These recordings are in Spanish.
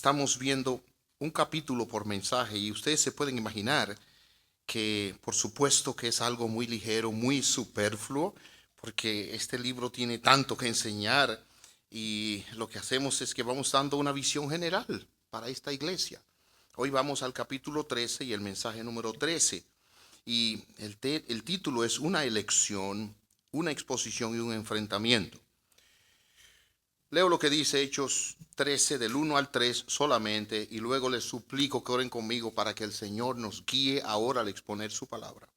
Estamos viendo un capítulo por mensaje y ustedes se pueden imaginar que por supuesto que es algo muy ligero, muy superfluo, porque este libro tiene tanto que enseñar y lo que hacemos es que vamos dando una visión general para esta iglesia. Hoy vamos al capítulo 13 y el mensaje número 13 y el título es Una elección, una exposición y un enfrentamiento. Leo lo que dice Hechos 13 del 1 al 3 solamente y luego les suplico que oren conmigo para que el Señor nos guíe ahora al exponer su palabra.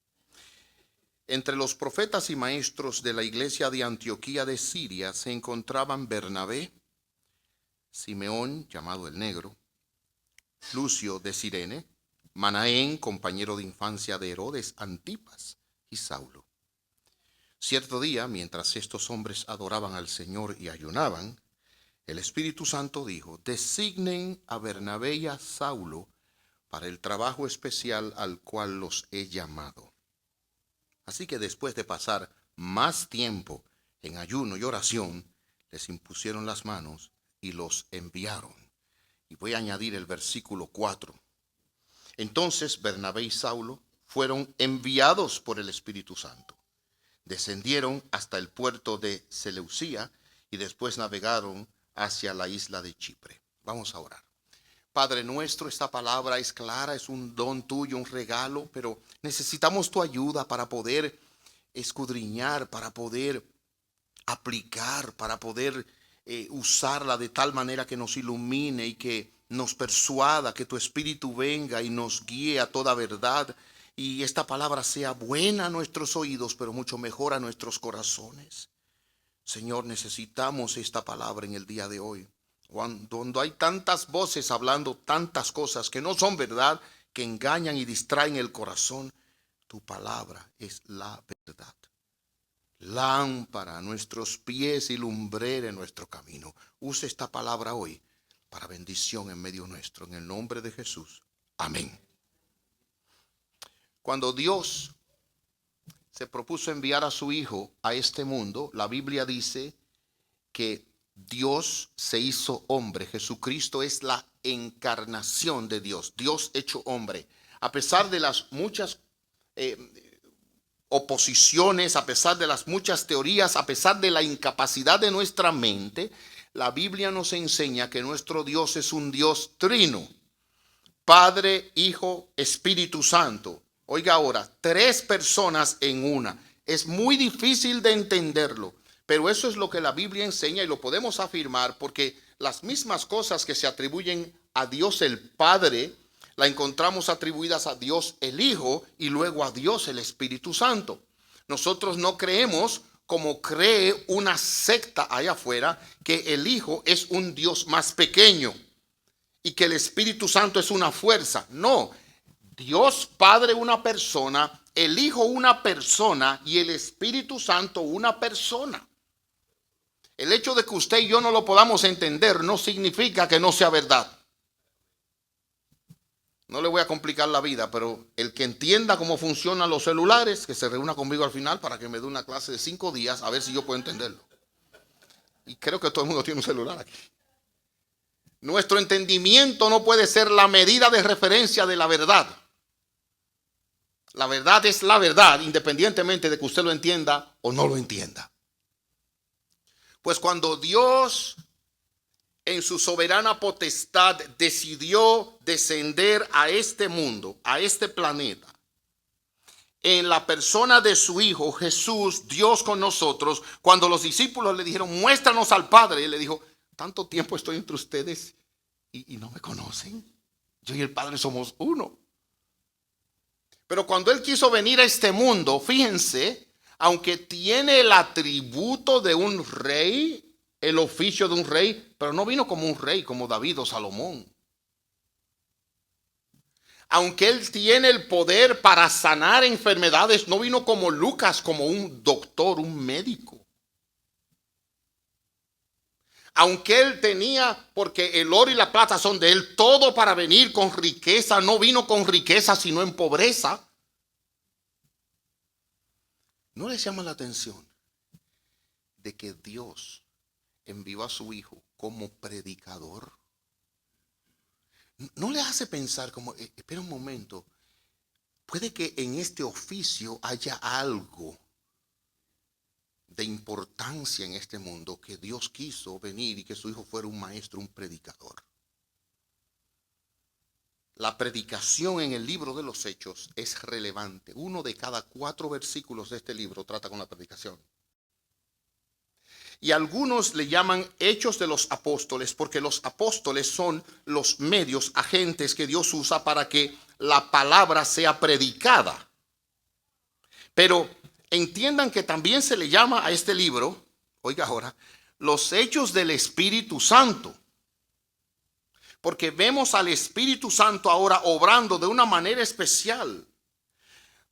Entre los profetas y maestros de la iglesia de Antioquía de Siria se encontraban Bernabé, Simeón, llamado el Negro, Lucio de Cirene, Manaén, compañero de infancia de Herodes Antipas, y Saulo. Cierto día, mientras estos hombres adoraban al Señor y ayunaban, el Espíritu Santo dijo: designen a Bernabé y a Saulo para el trabajo especial al cual los he llamado. Así que después de pasar más tiempo en ayuno y oración, les impusieron las manos y los enviaron. Y voy a añadir el versículo 4. Entonces Bernabé y Saulo fueron enviados por el Espíritu Santo. Descendieron hasta el puerto de Seleucía y después navegaron hacia la isla de Chipre. Vamos a orar. Padre nuestro, esta palabra es clara, es un don tuyo, un regalo, pero necesitamos tu ayuda para poder escudriñar, para poder aplicar, para poder usarla de tal manera que nos ilumine y que nos persuada, que tu Espíritu venga y nos guíe a toda verdad y esta palabra sea buena a nuestros oídos, pero mucho mejor a nuestros corazones. Señor, necesitamos esta palabra en el día de hoy, cuando hay tantas voces hablando tantas cosas que no son verdad, que engañan y distraen el corazón. Tu palabra es la verdad. Lámpara a nuestros pies y lumbrera en nuestro camino. Use esta palabra hoy para bendición en medio nuestro, en el nombre de Jesús. Amén. Cuando Dios se propuso enviar a su Hijo a este mundo, la Biblia dice que Dios se hizo hombre. Jesucristo es la encarnación de Dios, Dios hecho hombre. A pesar de las muchas oposiciones, a pesar de las muchas teorías, a pesar de la incapacidad de nuestra mente, la Biblia nos enseña que nuestro Dios es un Dios trino: Padre, Hijo, Espíritu Santo. Oiga ahora, 3 personas en una. Es muy difícil de entenderlo, pero eso es lo que la Biblia enseña y lo podemos afirmar porque las mismas cosas que se atribuyen a Dios el Padre, la encontramos atribuidas a Dios el Hijo y luego a Dios el Espíritu Santo. Nosotros no creemos, como cree una secta allá afuera, que el Hijo es un Dios más pequeño y que el Espíritu Santo es una fuerza. No, Dios Padre una persona, el Hijo una persona y el Espíritu Santo una persona. El hecho de que usted y yo no lo podamos entender no significa que no sea verdad. No le voy a complicar la vida, pero el que entienda cómo funcionan los celulares, que se reúna conmigo al final para que me dé una clase de 5 días a ver si yo puedo entenderlo. Y creo que todo el mundo tiene un celular aquí. Nuestro entendimiento no puede ser la medida de referencia de la verdad. La verdad es la verdad, independientemente de que usted lo entienda o no lo entienda. Pues cuando Dios en su soberana potestad decidió descender a este mundo, a este planeta, en la persona de su Hijo Jesús, Dios con nosotros, cuando los discípulos le dijeron: muéstranos al Padre, él le dijo: tanto tiempo estoy entre ustedes y no me conocen. Yo y el Padre somos uno. Pero cuando él quiso venir a este mundo, fíjense, aunque tiene el atributo de un rey, el oficio de un rey, pero no vino como un rey, como David o Salomón. Aunque él tiene el poder para sanar enfermedades, no vino como Lucas, como un doctor, un médico. Aunque él tenía, porque el oro y la plata son de él, todo para venir con riqueza, no vino con riqueza, sino en pobreza. ¿No les llama la atención de que Dios envió a su Hijo como predicador? ¿No le hace pensar como, espera un momento, puede que en este oficio haya algo de importancia en este mundo que Dios quiso venir y que su hijo fuera un maestro, un predicador? La predicación en el libro de los Hechos es relevante. 1 de cada 4 versículos de este libro trata con la predicación. Y algunos le llaman Hechos de los Apóstoles porque los apóstoles son los medios, agentes que Dios usa para que la palabra sea predicada. Pero entiendan que también se le llama a este libro, oiga ahora, los Hechos del Espíritu Santo. Porque vemos al Espíritu Santo ahora obrando de una manera especial.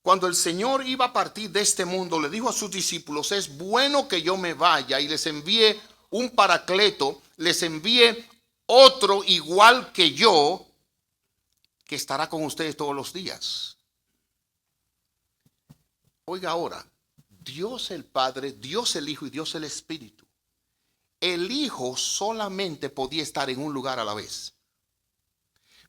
Cuando el Señor iba a partir de este mundo, le dijo a sus discípulos, es bueno que yo me vaya y les envíe un paracleto, les envíe otro igual que yo, que estará con ustedes todos los días. Oiga ahora, Dios el Padre, Dios el Hijo y Dios el Espíritu. El Hijo solamente podía estar en un lugar a la vez.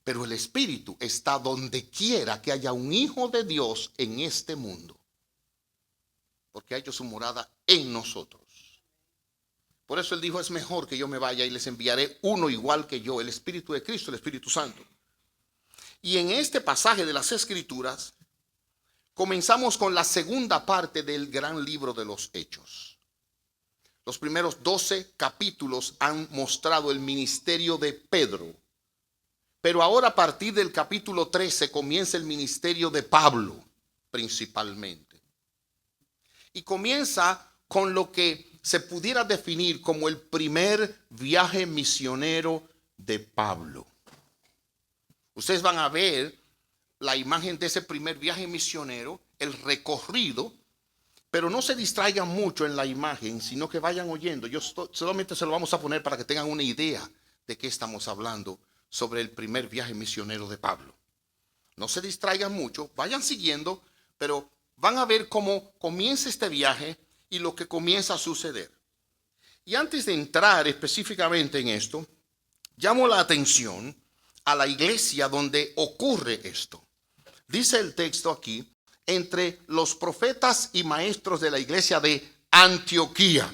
Pero el Espíritu está donde quiera que haya un hijo de Dios en este mundo. Porque ha hecho su morada en nosotros. Por eso Él dijo, es mejor que yo me vaya y les enviaré uno igual que yo, el Espíritu de Cristo, el Espíritu Santo. Y en este pasaje de las Escrituras, comenzamos con la segunda parte del gran libro de los Hechos. Los primeros 12 capítulos han mostrado el ministerio de Pedro. Pero ahora a partir del capítulo 13 comienza el ministerio de Pablo, principalmente. Y comienza con lo que se pudiera definir como el primer viaje misionero de Pablo. Ustedes van a ver la imagen de ese primer viaje misionero, el recorrido, pero no se distraigan mucho en la imagen, sino que vayan oyendo. Yo solamente se lo vamos a poner para que tengan una idea de qué estamos hablando sobre el primer viaje misionero de Pablo. No se distraigan mucho, vayan siguiendo, pero van a ver cómo comienza este viaje y lo que comienza a suceder. Y antes de entrar específicamente en esto, llamo la atención a la iglesia donde ocurre esto. Dice el texto aquí, entre los profetas y maestros de la iglesia de Antioquía.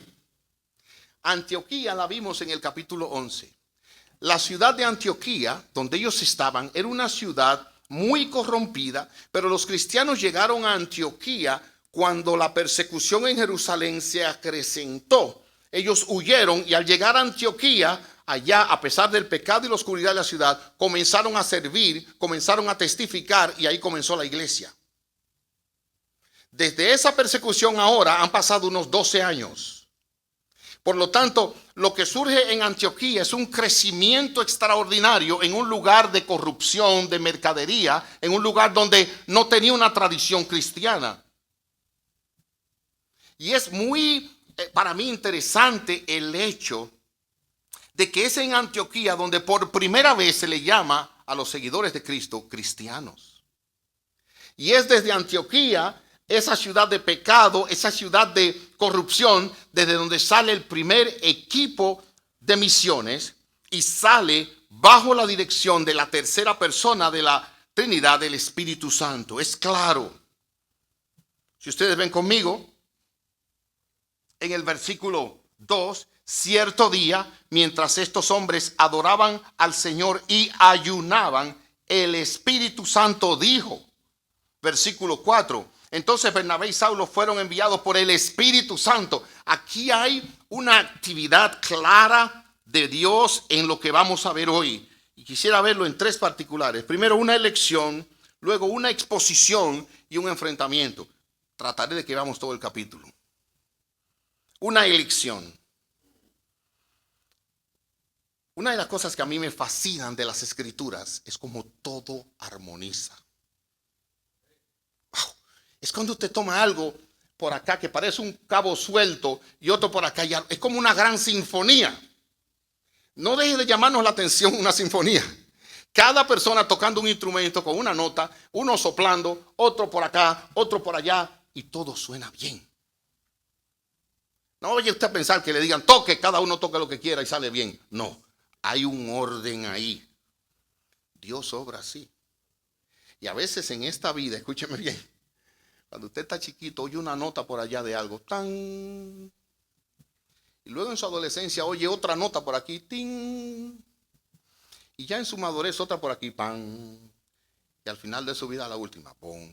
Antioquía la vimos en el capítulo 11. La ciudad de Antioquía, donde ellos estaban, era una ciudad muy corrompida, pero los cristianos llegaron a Antioquía cuando la persecución en Jerusalén se acrecentó. Ellos huyeron y al llegar a Antioquía, allá, a pesar del pecado y la oscuridad de la ciudad, comenzaron a servir, comenzaron a testificar y ahí comenzó la iglesia. Desde esa persecución ahora han pasado unos 12 años. Por lo tanto, lo que surge en Antioquía es un crecimiento extraordinario en un lugar de corrupción, de mercadería, en un lugar donde no tenía una tradición cristiana. Y es muy, para mí, interesante el hecho de que es en Antioquía donde por primera vez se le llama a los seguidores de Cristo cristianos. Y es desde Antioquía, esa ciudad de pecado, esa ciudad de corrupción, desde donde sale el primer equipo de misiones y sale bajo la dirección de la tercera persona de la Trinidad, del Espíritu Santo. Es claro. Si ustedes ven conmigo, en el versículo 2, cierto día, mientras estos hombres adoraban al Señor y ayunaban, el Espíritu Santo dijo, versículo 4, entonces Bernabé y Saulo fueron enviados por el Espíritu Santo. Aquí hay una actividad clara de Dios en lo que vamos a ver hoy. Y quisiera verlo en 3 particulares. Primero una elección, luego una exposición y un enfrentamiento. Trataré de que veamos todo el capítulo. Una elección. Una de las cosas que a mí me fascinan de las Escrituras es cómo todo armoniza. Es cuando usted toma algo por acá que parece un cabo suelto y otro por acá. Es como una gran sinfonía. No deje de llamarnos la atención una sinfonía. Cada persona tocando un instrumento con una nota, uno soplando, otro por acá, otro por allá, y todo suena bien. No vaya usted a pensar que le digan toque, cada uno toca lo que quiera y sale bien. No, hay un orden ahí. Dios obra así. Y a veces en esta vida, escúcheme bien, cuando usted está chiquito, oye una nota por allá de algo, tan. Y luego en su adolescencia oye otra nota por aquí, tin. Y ya en su madurez otra por aquí, pan. Y al final de su vida la última, pum.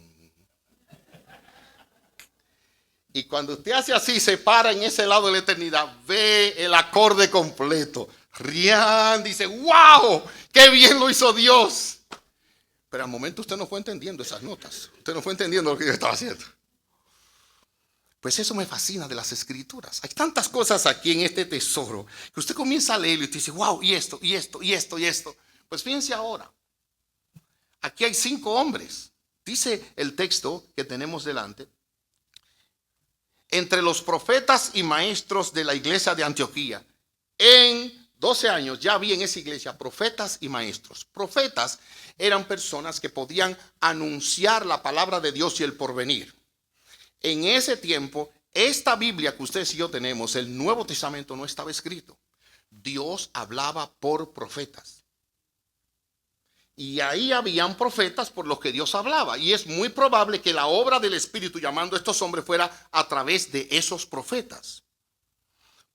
Y cuando usted hace así, se para en ese lado de la eternidad, ve el acorde completo. Rian, dice, wow, qué bien lo hizo Dios. Pero al momento usted no fue entendiendo esas notas. Usted no fue entendiendo lo que yo estaba haciendo. Pues eso me fascina de las escrituras. Hay tantas cosas aquí en este tesoro que usted comienza a leerlo y usted dice, wow, y esto, y esto, y esto, y esto. Pues fíjense ahora. Aquí hay 5 hombres. Dice el texto que tenemos delante. Entre los profetas y maestros de la iglesia de Antioquía, en 12 años ya había en esa iglesia profetas y maestros. Profetas eran personas que podían anunciar la palabra de Dios y el porvenir. En ese tiempo, esta Biblia que ustedes y yo tenemos, el Nuevo Testamento, no estaba escrito. Dios hablaba por profetas. Y ahí habían profetas por los que Dios hablaba. Y es muy probable que la obra del Espíritu llamando a estos hombres fuera a través de esos profetas.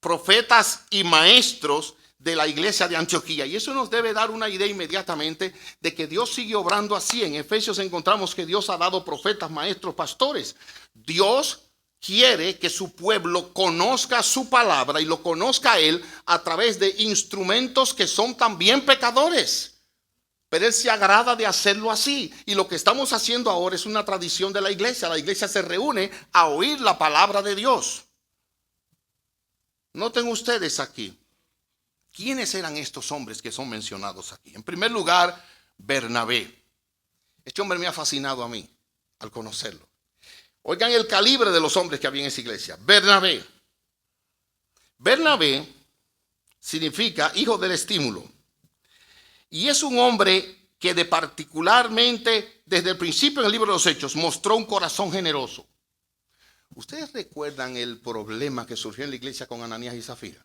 Profetas y maestros de la iglesia de Antioquía. Y eso nos debe dar una idea inmediatamente de que Dios sigue obrando así. En Efesios encontramos que Dios ha dado profetas, maestros, pastores. Dios quiere que su pueblo conozca su palabra y lo conozca a Él a través de instrumentos que son también pecadores. Pero Él se agrada de hacerlo así. Y lo que estamos haciendo ahora es una tradición de la iglesia. La iglesia se reúne a oír la palabra de Dios. Noten ustedes aquí. ¿Quiénes eran estos hombres que son mencionados aquí? En primer lugar, Bernabé. Este hombre me ha fascinado a mí al conocerlo. Oigan el calibre de los hombres que había en esa iglesia. Bernabé. Bernabé significa hijo del estímulo. Y es un hombre que de particularmente desde el principio en el libro de los Hechos mostró un corazón generoso. ¿Ustedes recuerdan el problema que surgió en la iglesia con Ananías y Zafira?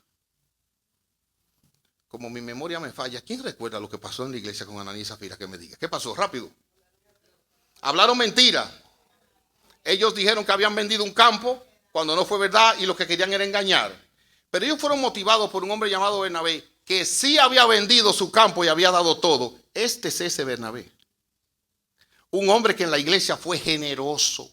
Como mi memoria me falla, ¿quién recuerda lo que pasó en la iglesia con Ananías y Zafira? Que me diga. ¿Qué pasó? Rápido. Hablaron mentira. Ellos dijeron que habían vendido un campo cuando no fue verdad y lo que querían era engañar. Pero ellos fueron motivados por un hombre llamado Bernabé que sí había vendido su campo y había dado todo. Este es ese Bernabé. Un hombre que en la iglesia fue generoso,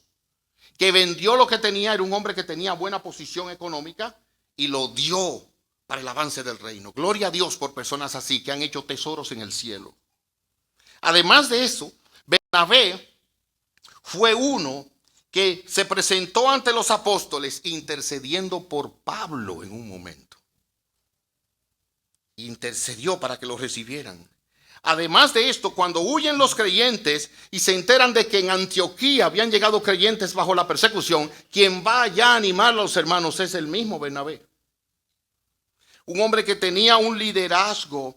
que vendió lo que tenía, era un hombre que tenía buena posición económica y lo dio para el avance del reino. Gloria a Dios por personas así que han hecho tesoros en el cielo. Además de eso, Bernabé fue uno que se presentó ante los apóstoles intercediendo por Pablo en un momento. Intercedió para que lo recibieran. Además de esto, cuando huyen los creyentes y se enteran de que en Antioquía habían llegado creyentes bajo la persecución, quien va allá a animar a los hermanos es el mismo Bernabé. Un hombre que tenía un liderazgo,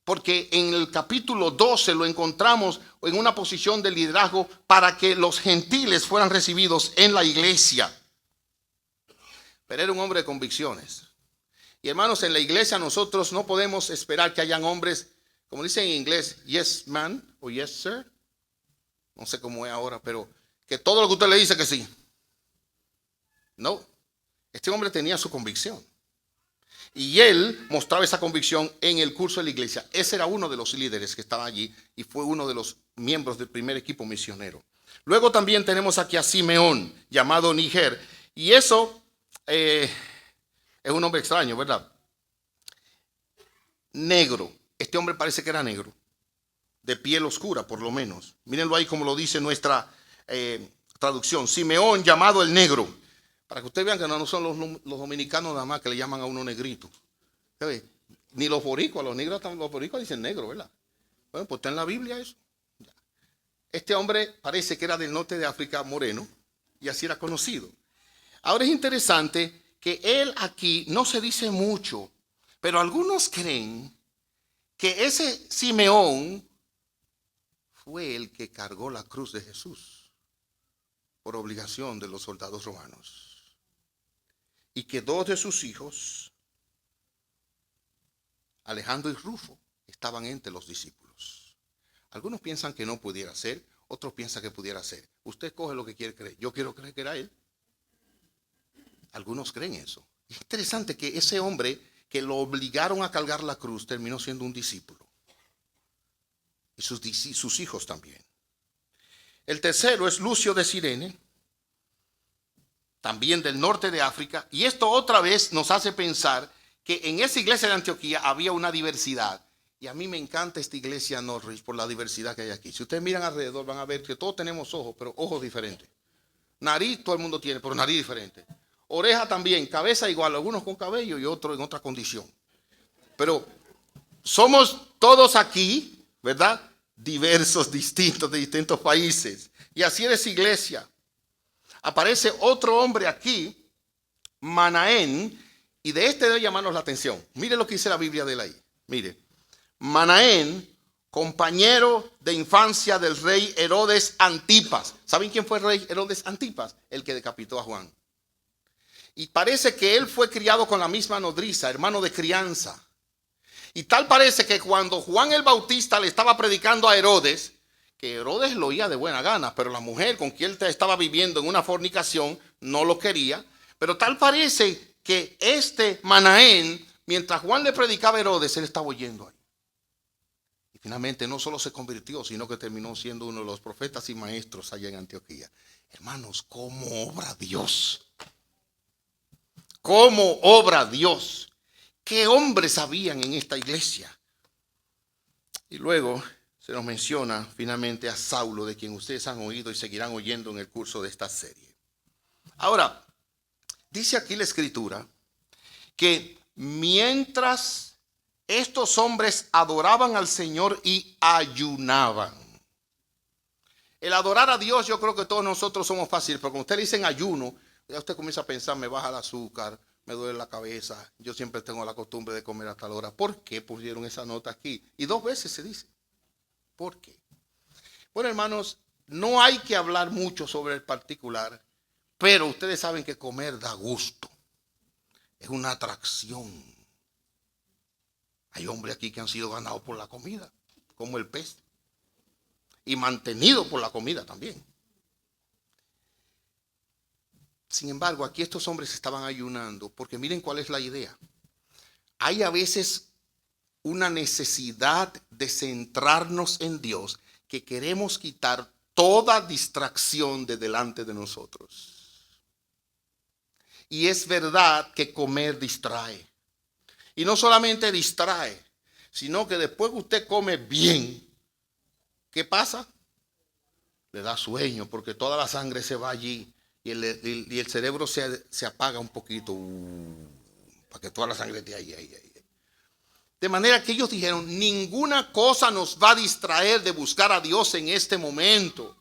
porque en el capítulo 12 lo encontramos en una posición de liderazgo para que los gentiles fueran recibidos en la iglesia. Pero era un hombre de convicciones. Y hermanos, en la iglesia nosotros no podemos esperar que hayan hombres, como dicen en inglés, yes man o yes sir. No sé cómo es ahora, pero que todo lo que usted le dice que sí. No, este hombre tenía su convicción. Y él mostraba esa convicción en el curso de la iglesia. Ese era uno de los líderes que estaba allí y fue uno de los miembros del primer equipo misionero. Luego también tenemos aquí a Simeón, llamado Niger. Y eso es un hombre extraño, ¿verdad? Negro. Este hombre parece que era negro. De piel oscura, por lo menos. Mírenlo ahí como lo dice nuestra traducción. Simeón, llamado el negro. Para que ustedes vean que no son los dominicanos nada más que le llaman a uno negrito. ¿Sabe? Ni los boricuas, los boricuas dicen negro, ¿verdad? Bueno, pues está en la Biblia eso. Este hombre parece que era del norte de África, moreno, y así era conocido. Ahora es interesante que él aquí no se dice mucho, pero algunos creen que ese Simeón fue el que cargó la cruz de Jesús por obligación de los soldados romanos. Y que 2 de sus hijos, Alejandro y Rufo, estaban entre los discípulos. Algunos piensan que no pudiera ser, otros piensan que pudiera ser. Usted coge lo que quiere creer. Yo quiero creer que era él. Algunos creen eso. Es interesante que ese hombre que lo obligaron a cargar la cruz terminó siendo un discípulo. Y sus hijos también. El tercero es Lucio de Cirene, también del norte de África. Y esto otra vez nos hace pensar que en esa iglesia de Antioquía había una diversidad. Y a mí me encanta esta iglesia Norris por la diversidad que hay aquí. Si ustedes miran alrededor van a ver que todos tenemos ojos, pero ojos diferentes. Nariz todo el mundo tiene, pero nariz diferente. Oreja también, cabeza igual, algunos con cabello y otros en otra condición. Pero somos todos aquí, ¿verdad? Diversos, distintos, de distintos países. Y así es iglesia. Aparece otro hombre aquí, Manaén, y de este debe llamarnos la atención. Mire lo que dice la Biblia de él ahí. Mire, Manaén, compañero de infancia del rey Herodes Antipas. ¿Saben quién fue el rey Herodes Antipas? El que decapitó a Juan. Y parece que él fue criado con la misma nodriza, hermano de crianza. Y tal parece que cuando Juan el Bautista le estaba predicando a Herodes, que Herodes lo oía de buena gana, pero la mujer con quien él estaba viviendo en una fornicación no lo quería. Pero tal parece que este Manaén, mientras Juan le predicaba a Herodes, él estaba oyendo ahí. Y finalmente no solo se convirtió, sino que terminó siendo uno de los profetas y maestros allá en Antioquía. Hermanos, ¿cómo obra Dios? ¿Cómo obra Dios? ¿Qué hombres habían en esta iglesia? Y luego se nos menciona finalmente a Saulo, de quien ustedes han oído y seguirán oyendo en el curso de esta serie. Ahora, dice aquí la escritura que mientras estos hombres adoraban al Señor y ayunaban. El adorar a Dios, yo creo que todos nosotros somos fáciles, pero cuando usted le dicen ayuno, ya usted comienza a pensar, me baja el azúcar, me duele la cabeza, yo siempre tengo la costumbre de comer a tal hora. ¿Por qué pusieron esa nota aquí? Y 2 veces se dice. ¿Por qué? Bueno, hermanos, no hay que hablar mucho sobre el particular, pero ustedes saben que comer da gusto. Es una atracción. Hay hombres aquí que han sido ganados por la comida, como el pez, y mantenidos por la comida también. Sin embargo, aquí estos hombres estaban ayunando, porque miren cuál es la idea. Hay a veces una necesidad de centrarnos en Dios, que queremos quitar toda distracción de delante de nosotros. Y es verdad que comer distrae. Y no solamente distrae, sino que después que usted come bien, ¿qué pasa? Le da sueño, porque toda la sangre se va allí y el cerebro se apaga un poquito, para que toda la sangre esté ahí. De manera que ellos dijeron, ninguna cosa nos va a distraer de buscar a Dios en este momento.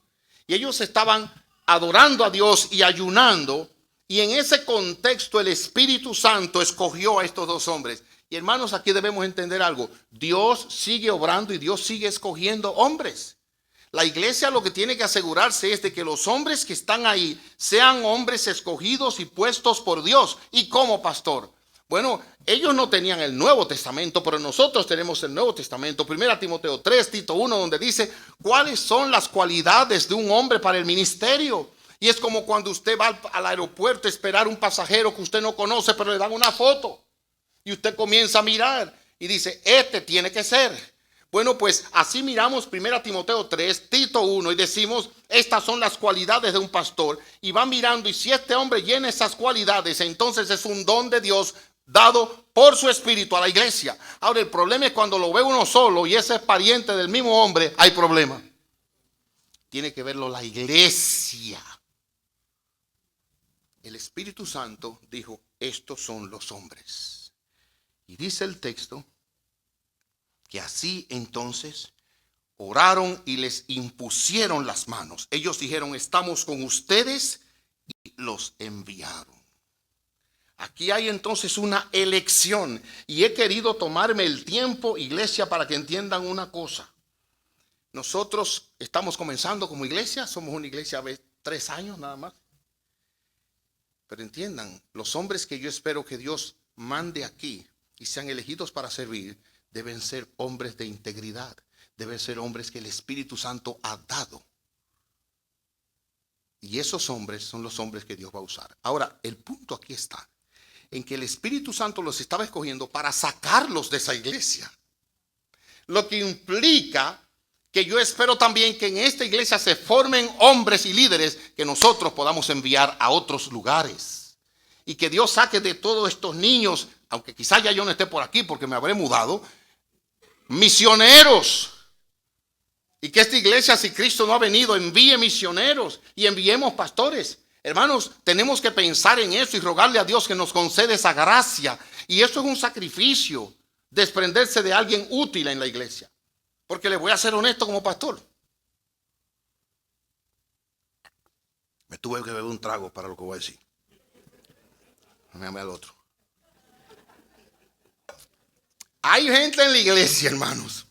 Y ellos estaban adorando a Dios y ayunando. Y en ese contexto el Espíritu Santo escogió a estos 2 hombres. Y hermanos, aquí debemos entender algo. Dios sigue obrando y Dios sigue escogiendo hombres. La iglesia lo que tiene que asegurarse es de que los hombres que están ahí sean hombres escogidos y puestos por Dios. ¿Y cómo, pastor? Bueno, ellos no tenían el Nuevo Testamento, pero nosotros tenemos el Nuevo Testamento. 1 Timoteo 3, Tito 1, donde dice cuáles son las cualidades de un hombre para el ministerio. Y es como cuando usted va al aeropuerto a esperar un pasajero que usted no conoce, pero le dan una foto. Y usted comienza a mirar y dice, este tiene que ser. Bueno, pues así miramos 1 Timoteo 3, Tito 1 y decimos, estas son las cualidades de un pastor. Y va mirando y si este hombre llena esas cualidades, entonces es un don de Dios dado por su espíritu a la iglesia. Ahora el problema es cuando lo ve uno solo y ese es pariente del mismo hombre, hay problema. Tiene que verlo la iglesia. El Espíritu Santo dijo, estos son los hombres. Y dice el texto que así entonces oraron y les impusieron las manos. Ellos dijeron, estamos con ustedes, y los enviaron. Aquí hay entonces una elección y he querido tomarme el tiempo, iglesia, para que entiendan una cosa. Nosotros estamos comenzando como iglesia, somos una iglesia de 3 años nada más. Pero entiendan, los hombres que yo espero que Dios mande aquí y sean elegidos para servir, deben ser hombres de integridad, deben ser hombres que el Espíritu Santo ha dado. Y esos hombres son los hombres que Dios va a usar. Ahora, el punto aquí está, en que el Espíritu Santo los estaba escogiendo para sacarlos de esa iglesia. Lo que implica que yo espero también que en esta iglesia se formen hombres y líderes que nosotros podamos enviar a otros lugares. Y que Dios saque de todos estos niños, aunque quizás ya yo no esté por aquí porque me habré mudado, misioneros. Y que esta iglesia, si Cristo no ha venido, envíe misioneros y enviemos pastores. Hermanos, tenemos que pensar en eso y rogarle a Dios que nos conceda esa gracia. Y eso es un sacrificio, desprenderse de alguien útil en la iglesia. Porque le voy a ser honesto como pastor. Me tuve que beber un trago para lo que voy a decir. No me llame al otro. Hay gente en la iglesia, hermanos,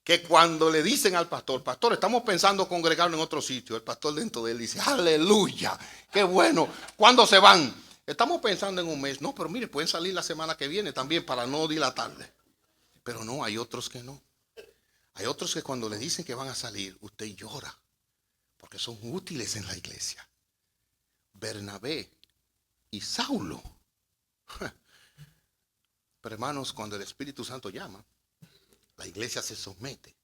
que cuando le dicen al pastor, pastor, estamos pensando congregarnos en otro sitio, el pastor dentro de él dice, aleluya, qué bueno. ¿Cuándo se van? Estamos pensando en un mes. No, pero mire, pueden salir la semana que viene también para no dilatarle. Pero no, hay otros que no. Hay otros que cuando le dicen que van a salir, usted llora, porque son útiles en la iglesia. Bernabé y Saulo. Pero hermanos, cuando el Espíritu Santo llama, la iglesia se somete.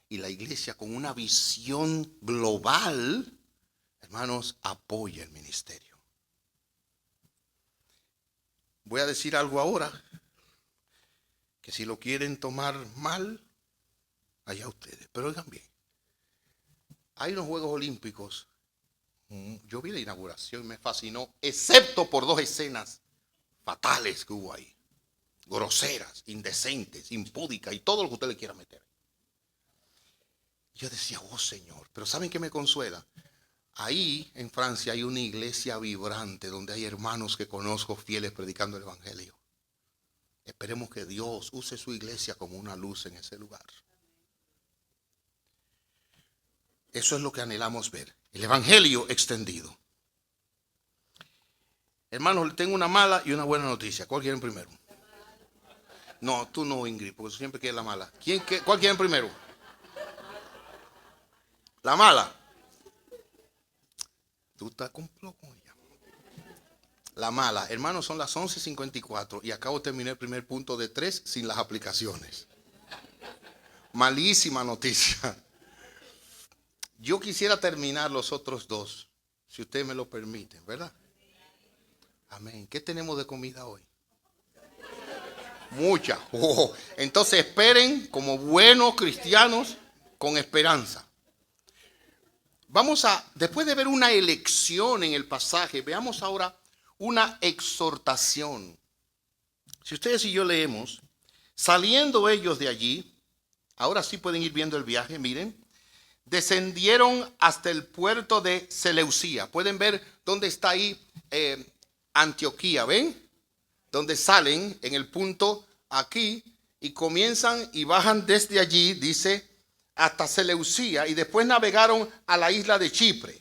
Y la iglesia con una visión global, hermanos, apoya el ministerio. Voy a decir algo ahora, que si lo quieren tomar mal, allá ustedes. Pero oigan bien, hay unos Juegos Olímpicos. Yo vi la inauguración y me fascinó, excepto por dos escenas fatales que hubo ahí. Groseras, indecentes, impúdicas y todo lo que usted le quiera meter. Yo decía, oh Señor, pero ¿saben qué me consuela? Ahí en Francia hay una iglesia vibrante donde hay hermanos que conozco fieles predicando el evangelio. Esperemos que Dios use su iglesia como una luz en ese lugar. Eso es lo que anhelamos ver, el evangelio extendido. Hermanos, tengo una mala y una buena noticia. ¿Cuál quieren primero? No, tú no, Ingrid, porque siempre quieres la mala. ¿Cuál quieren primero? La mala. Tú estás con ella. La mala. Hermanos, son las 11:54 y acabo de terminar el primer punto de 3 sin las aplicaciones. Malísima noticia. Yo quisiera terminar los otros dos, si ustedes me lo permiten, ¿verdad? Amén. ¿Qué tenemos de comida hoy? Mucha. Entonces esperen como buenos cristianos con esperanza. Después de ver una elección en el pasaje, veamos ahora una exhortación. Si ustedes y yo leemos, saliendo ellos de allí, ahora sí pueden ir viendo el viaje, miren, descendieron hasta el puerto de Seleucía. Pueden ver dónde está ahí Antioquía, ¿ven? Donde salen en el punto aquí y comienzan y bajan desde allí, dice, hasta Seleucía, y después navegaron a la isla de Chipre.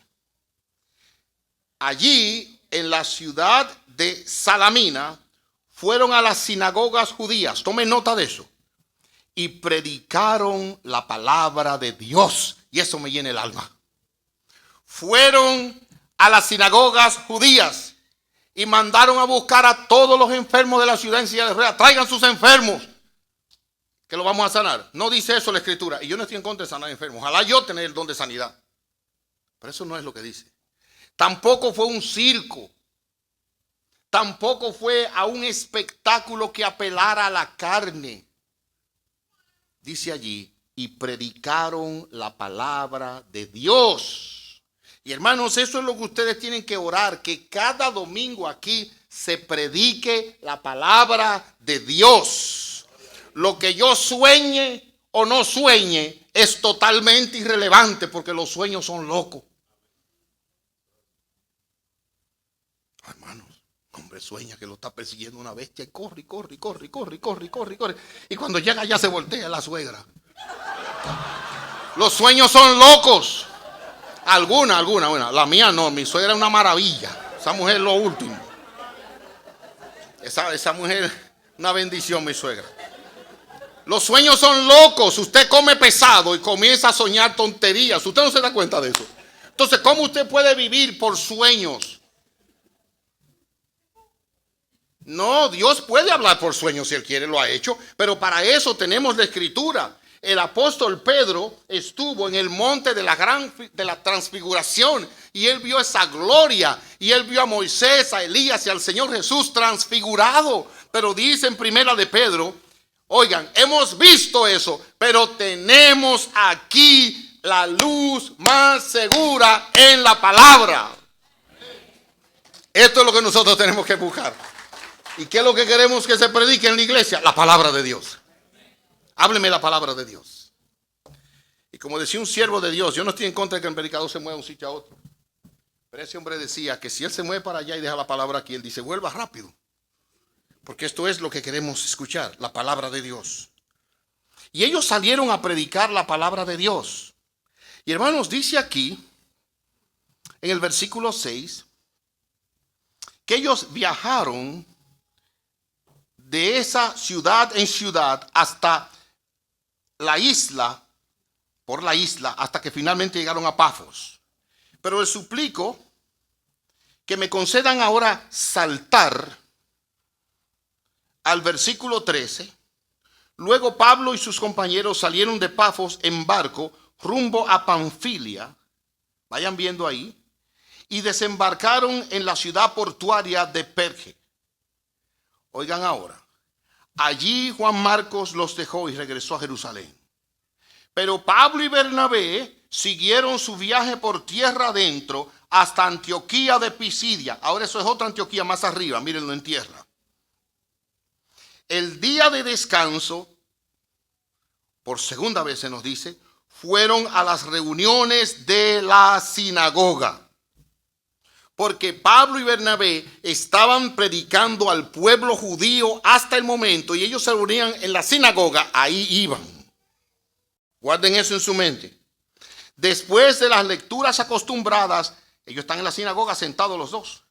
Allí, en la ciudad de Salamina, fueron a las sinagogas judías, tomen nota de eso, y predicaron la palabra de Dios, y eso me llena el alma. Fueron a las sinagogas judías y mandaron a buscar a todos los enfermos de la ciudad en silla de ruedas. Traigan sus enfermos, que lo vamos a sanar. No dice eso la escritura. Y yo no estoy en contra de sanar enfermos. Ojalá yo tener el don de sanidad. Pero eso no es lo que dice. Tampoco fue un circo. Tampoco fue a un espectáculo que apelara a la carne. Dice allí, y predicaron la palabra de Dios. Y hermanos, eso es lo que ustedes tienen que orar, que cada domingo aquí se predique la palabra de Dios. Lo que yo sueñe o no sueñe es totalmente irrelevante, porque los sueños son locos. Hermanos, un hombre sueña que lo está persiguiendo una bestia y corre, y corre, y corre, y corre, y corre, y corre, y corre. Y cuando llega ya se voltea la suegra. Los sueños son locos. Alguna. Bueno, la mía no, mi suegra es una maravilla. Esa mujer es lo último. Esa mujer, una bendición, mi suegra. Los sueños son locos. Usted come pesado y comienza a soñar tonterías. Usted no se da cuenta de eso. Entonces, ¿cómo usted puede vivir por sueños? No, Dios puede hablar por sueños si Él quiere, lo ha hecho. Pero para eso tenemos la Escritura. El apóstol Pedro estuvo en el monte de la transfiguración y él vio esa gloria y él vio a Moisés, a Elías y al Señor Jesús transfigurado. Pero dice en primera de Pedro, oigan, hemos visto eso, pero tenemos aquí la luz más segura en la palabra. Esto es lo que nosotros tenemos que buscar. ¿Y qué es lo que queremos que se predique en la iglesia? La palabra de Dios. Hábleme la palabra de Dios. Y como decía un siervo de Dios, yo no estoy en contra de que el predicador se mueva de un sitio a otro. Pero ese hombre decía que si él se mueve para allá y deja la palabra aquí, él dice, vuelva rápido. Porque esto es lo que queremos escuchar, la palabra de Dios. Y ellos salieron a predicar la palabra de Dios. Y hermanos, dice aquí, en el versículo 6, que ellos viajaron de esa ciudad en ciudad hasta la isla, por la isla, hasta que finalmente llegaron a Pafos. Pero les suplico que me concedan ahora saltar al versículo 13. Luego Pablo y sus compañeros salieron de Pafos en barco rumbo a Panfilia, vayan viendo ahí, y desembarcaron en la ciudad portuaria de Perge. Oigan ahora, allí Juan Marcos los dejó y regresó a Jerusalén. Pero Pablo y Bernabé siguieron su viaje por tierra adentro hasta Antioquía de Pisidia. Ahora eso es otra Antioquía más arriba, mírenlo en tierra. El día de descanso, por segunda vez se nos dice, fueron a las reuniones de la sinagoga. Porque Pablo y Bernabé estaban predicando al pueblo judío hasta el momento y ellos se reunían en la sinagoga, ahí iban. Guarden eso en su mente. Después de las lecturas acostumbradas, ellos están en la sinagoga sentados los dos,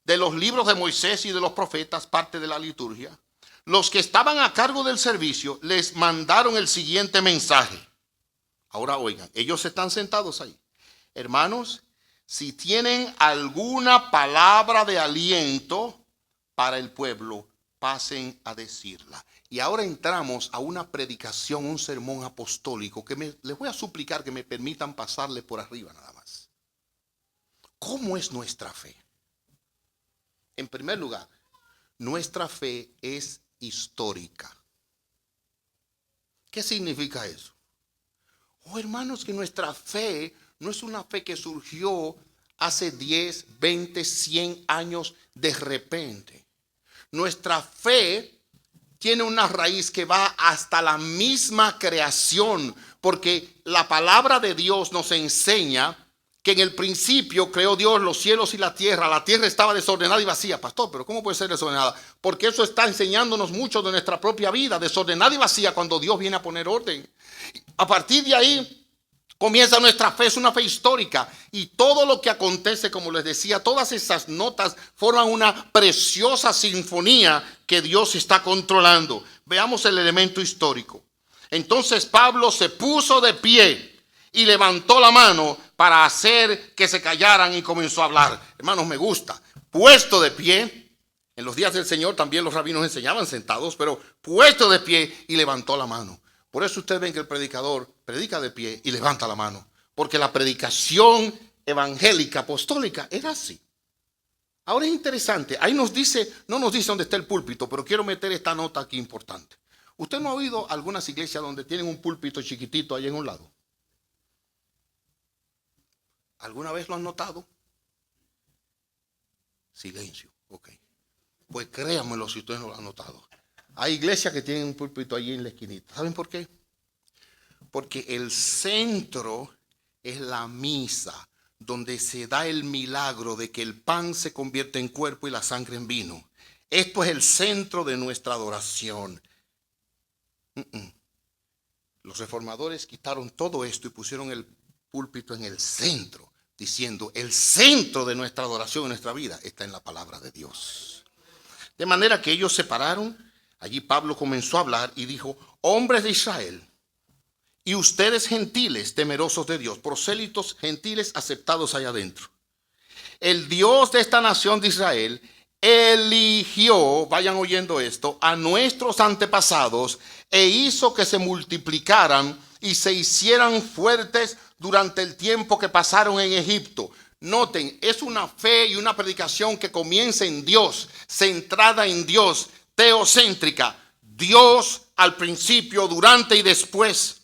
de los libros de Moisés y de los profetas, parte de la liturgia. Los que estaban a cargo del servicio les mandaron el siguiente mensaje. Ahora oigan, ellos están sentados ahí. Hermanos, si tienen alguna palabra de aliento para el pueblo, pasen a decirla. Y ahora entramos a una predicación, un sermón apostólico que les voy a suplicar que me permitan pasarle por arriba nada más. ¿Cómo es nuestra fe? En primer lugar, nuestra fe es histórica. ¿Qué significa eso? Oh, hermanos, que nuestra fe no es una fe que surgió hace 10, 20, 100 años de repente. Nuestra fe tiene una raíz que va hasta la misma creación, porque la palabra de Dios nos enseña que en el principio creó Dios los cielos y la tierra estaba desordenada y vacía. Pastor, pero ¿cómo puede ser desordenada? Porque eso está enseñándonos mucho de nuestra propia vida, desordenada y vacía cuando Dios viene a poner orden. A partir de ahí comienza nuestra fe, es una fe histórica, y todo lo que acontece, como les decía, todas esas notas forman una preciosa sinfonía que Dios está controlando. Veamos el elemento histórico. Entonces Pablo se puso de pie y levantó la mano para hacer que se callaran y comenzó a hablar. Hermanos, me gusta. Puesto de pie, en los días del Señor también los rabinos enseñaban sentados, pero puesto de pie y levantó la mano. Por eso ustedes ven que el predicador predica de pie y levanta la mano. Porque la predicación evangélica, apostólica, era así. Ahora es interesante. Ahí nos dice, no nos dice dónde está el púlpito, pero quiero meter esta nota aquí importante. ¿Usted no ha oído algunas iglesias donde tienen un púlpito chiquitito ahí en un lado? ¿Alguna vez lo han notado? Silencio. Ok. Pues créanmelo si ustedes no lo han notado. Hay iglesias que tienen un púlpito allí en la esquinita. ¿Saben por qué? Porque el centro es la misa, donde se da el milagro de que el pan se convierte en cuerpo y la sangre en vino. Esto es el centro de nuestra adoración. Los reformadores quitaron todo esto y pusieron el púlpito en el centro, diciendo, el centro de nuestra adoración en nuestra vida está en la palabra de Dios. De manera que ellos se pararon, Allí Pablo comenzó a hablar y dijo: hombres de Israel, y ustedes gentiles temerosos de Dios, prosélitos gentiles aceptados allá adentro. El Dios de esta nación de Israel eligió, vayan oyendo esto, a nuestros antepasados e hizo que se multiplicaran y se hicieran fuertes durante el tiempo que pasaron en Egipto. Noten, es una fe y una predicación que comienza en Dios, centrada en Dios, teocéntrica. Dios al principio, durante y después.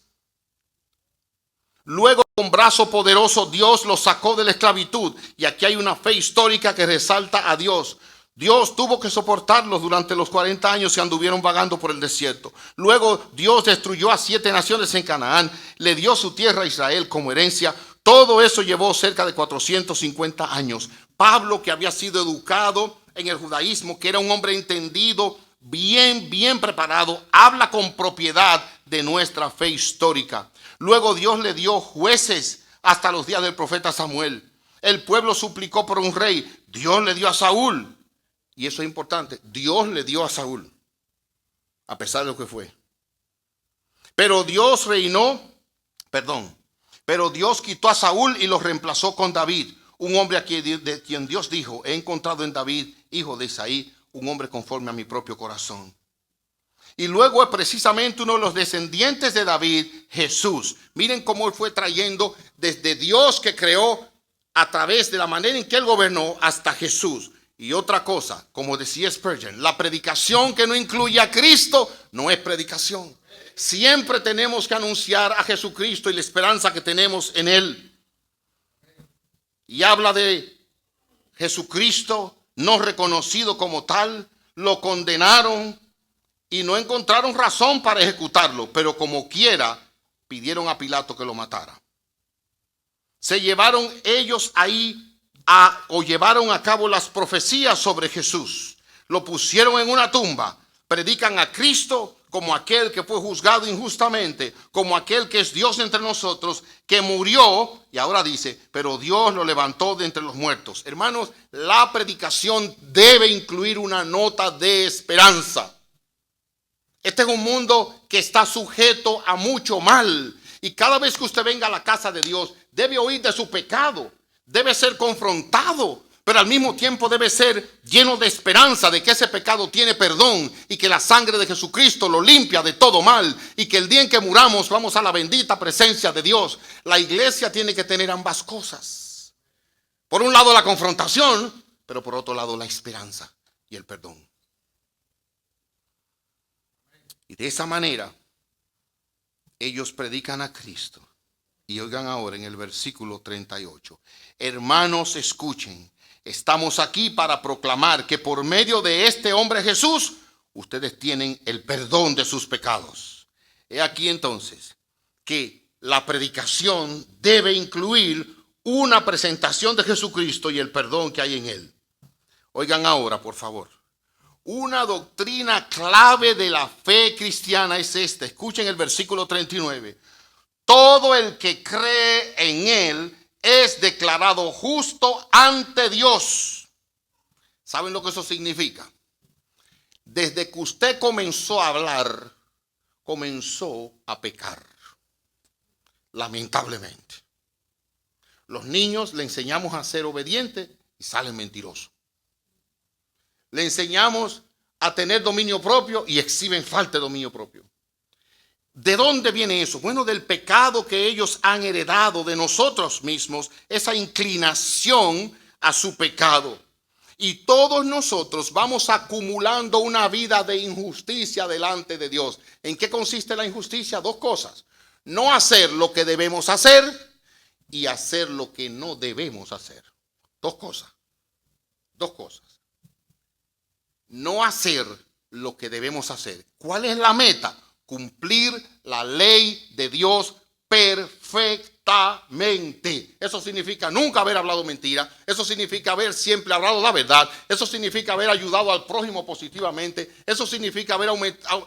Luego, con brazo poderoso, Dios los sacó de la esclavitud. Y aquí hay una fe histórica que resalta a Dios. Dios tuvo que soportarlos durante los 40 años que anduvieron vagando por el desierto. Luego Dios destruyó a 7 naciones en Canaán. Le dio su tierra a Israel como herencia. Todo eso llevó cerca de 450 años. Pablo, que había sido educado en el judaísmo, que era un hombre entendido, bien preparado, habla con propiedad de nuestra fe histórica. Luego Dios le dio jueces hasta los días del profeta Samuel. El pueblo suplicó por un rey. Dios le dio a Saúl. Y eso es importante. Dios le dio a Saúl, a pesar de lo que fue. Pero Dios quitó a Saúl y lo reemplazó con David, un hombre de quien Dios dijo: he encontrado en David, hijo de Isaí, un hombre conforme a mi propio corazón. Y luego es precisamente uno de los descendientes de David, Jesús. Miren cómo él fue trayendo desde Dios que creó, a través de la manera en que él gobernó, hasta Jesús. Y otra cosa, como decía Spurgeon, la predicación que no incluye a Cristo no es predicación. Siempre tenemos que anunciar a Jesucristo y la esperanza que tenemos en Él. Y habla de Jesucristo no reconocido como tal. Lo condenaron y no encontraron razón para ejecutarlo, pero como quiera pidieron a Pilato que lo matara. Se llevaron ellos ahí llevaron a cabo las profecías sobre Jesús. Lo pusieron en una tumba. Predican a Cristo como aquel que fue juzgado injustamente, como aquel que es Dios entre nosotros, que murió, y ahora dice, pero Dios lo levantó de entre los muertos. Hermanos, la predicación debe incluir una nota de esperanza. Este es un mundo que está sujeto a mucho mal, y cada vez que usted venga a la casa de Dios, debe oír de su pecado, debe ser confrontado, pero al mismo tiempo debe ser lleno de esperanza de que ese pecado tiene perdón y que la sangre de Jesucristo lo limpia de todo mal, y que el día en que muramos vamos a la bendita presencia de Dios. La iglesia tiene que tener ambas cosas. Por un lado la confrontación, pero por otro lado la esperanza y el perdón. Y de esa manera ellos predican a Cristo. Y oigan ahora en el versículo 38. Hermanos, escuchen. Estamos aquí para proclamar que por medio de este hombre Jesús, ustedes tienen el perdón de sus pecados. He aquí entonces que la predicación debe incluir una presentación de Jesucristo y el perdón que hay en él. Oigan ahora, por favor. Una doctrina clave de la fe cristiana es esta. Escuchen el versículo 39. Todo el que cree en él es declarado justo ante Dios. ¿Saben lo que eso significa? Desde que usted comenzó a hablar, comenzó a pecar. Lamentablemente. Los niños le enseñamos a ser obedientes y salen mentirosos. Le enseñamos a tener dominio propio y exhiben falta de dominio propio. ¿De dónde viene eso? Bueno, del pecado que ellos han heredado de nosotros mismos, esa inclinación a su pecado. Y todos nosotros vamos acumulando una vida de injusticia delante de Dios. ¿En qué consiste la injusticia? Dos cosas. No hacer lo que debemos hacer y hacer lo que no debemos hacer. Dos cosas. No hacer lo que debemos hacer. ¿Cuál es la meta? Cumplir la ley de Dios perfectamente. Eso significa nunca haber hablado mentira. Eso significa haber siempre hablado la verdad. Eso significa haber ayudado al prójimo positivamente. Eso significa haber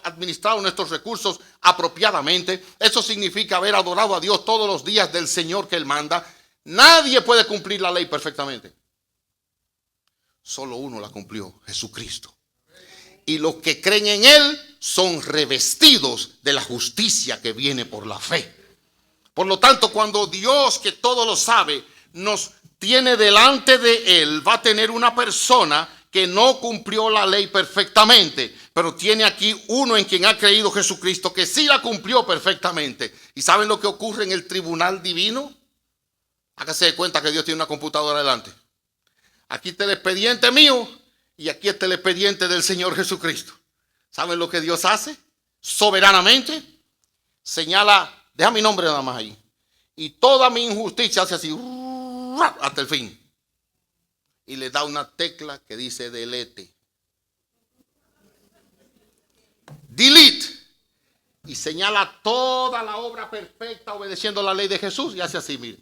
administrado nuestros recursos apropiadamente. Eso significa haber adorado a Dios todos los días del Señor que Él manda. Nadie puede cumplir la ley perfectamente. Solo uno la cumplió, Jesucristo. y los que creen en Él son revestidos de la justicia que viene por la fe. Por lo tanto, cuando Dios, que todo lo sabe, nos tiene delante de Él, va a tener una persona que no cumplió la ley perfectamente, pero tiene aquí uno en quien ha creído Jesucristo que sí la cumplió perfectamente. ¿Y saben lo que ocurre en el tribunal divino? Hágase de cuenta que Dios tiene una computadora delante. Aquí está el expediente mío y aquí está el expediente del Señor Jesucristo. ¿Saben lo que Dios hace? Soberanamente señala, deja mi nombre nada más ahí, y toda mi injusticia hace así hasta el fin. Y le da una tecla que dice delete. Delete. Y señala toda la obra perfecta obedeciendo la ley de Jesús y hace así, mire.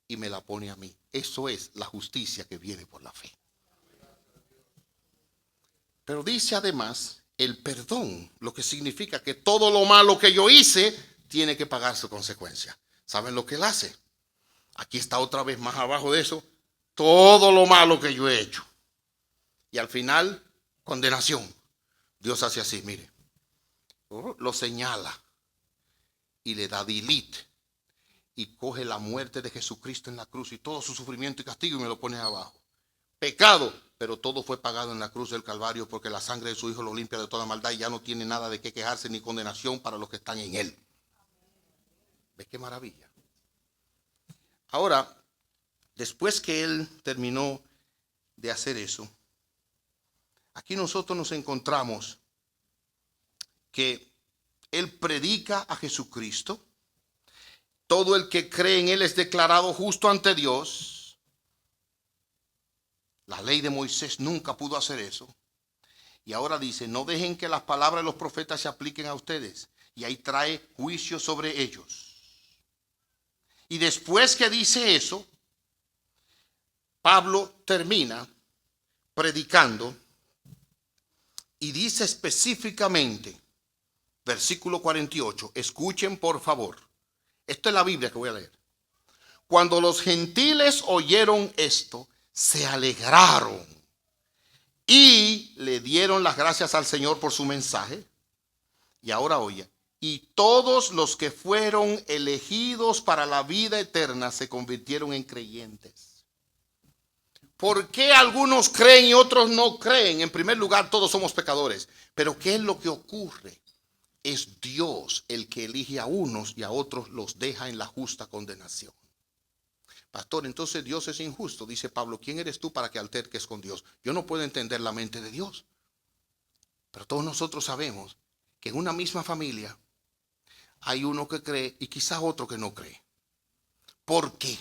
Y me la pone a mí. Eso es la justicia que viene por la fe. Pero dice además el perdón, lo que significa que todo lo malo que yo hice tiene que pagar su consecuencia. ¿Saben lo que él hace? Aquí está otra vez más abajo de eso. Todo lo malo que yo he hecho. Y al final, condenación. Dios hace así, mire. Lo señala y le da delete. Y coge la muerte de Jesucristo en la cruz y todo su sufrimiento y castigo y me lo pone abajo. Pecado, pero todo fue pagado en la cruz del Calvario porque la sangre de su Hijo lo limpia de toda maldad y ya no tiene nada de qué quejarse ni condenación para los que están en Él. ¿Ves qué maravilla? Ahora, después que Él terminó de hacer eso, aquí nosotros nos encontramos que Él predica a Jesucristo. Todo el que cree en Él es declarado justo ante Dios. La ley de Moisés nunca pudo hacer eso. Y ahora dice, no dejen que las palabras de los profetas se apliquen a ustedes. Y ahí trae juicio sobre ellos. Y después que dice eso, Pablo termina predicando y dice específicamente, versículo 48, escuchen por favor. Esto es la Biblia que voy a leer. Cuando los gentiles oyeron esto, se alegraron y le dieron las gracias al Señor por su mensaje. Y ahora oye, y todos los que fueron elegidos para la vida eterna se convirtieron en creyentes. ¿Por qué algunos creen y otros no creen? En primer lugar, todos somos pecadores. Pero ¿qué es lo que ocurre? Es Dios el que elige a unos y a otros los deja en la justa condenación. Pastor, entonces Dios es injusto. Dice Pablo, ¿quién eres tú para que alterques con Dios? Yo no puedo entender la mente de Dios. Pero todos nosotros sabemos que en una misma familia hay uno que cree y quizás otro que no cree. ¿Por qué?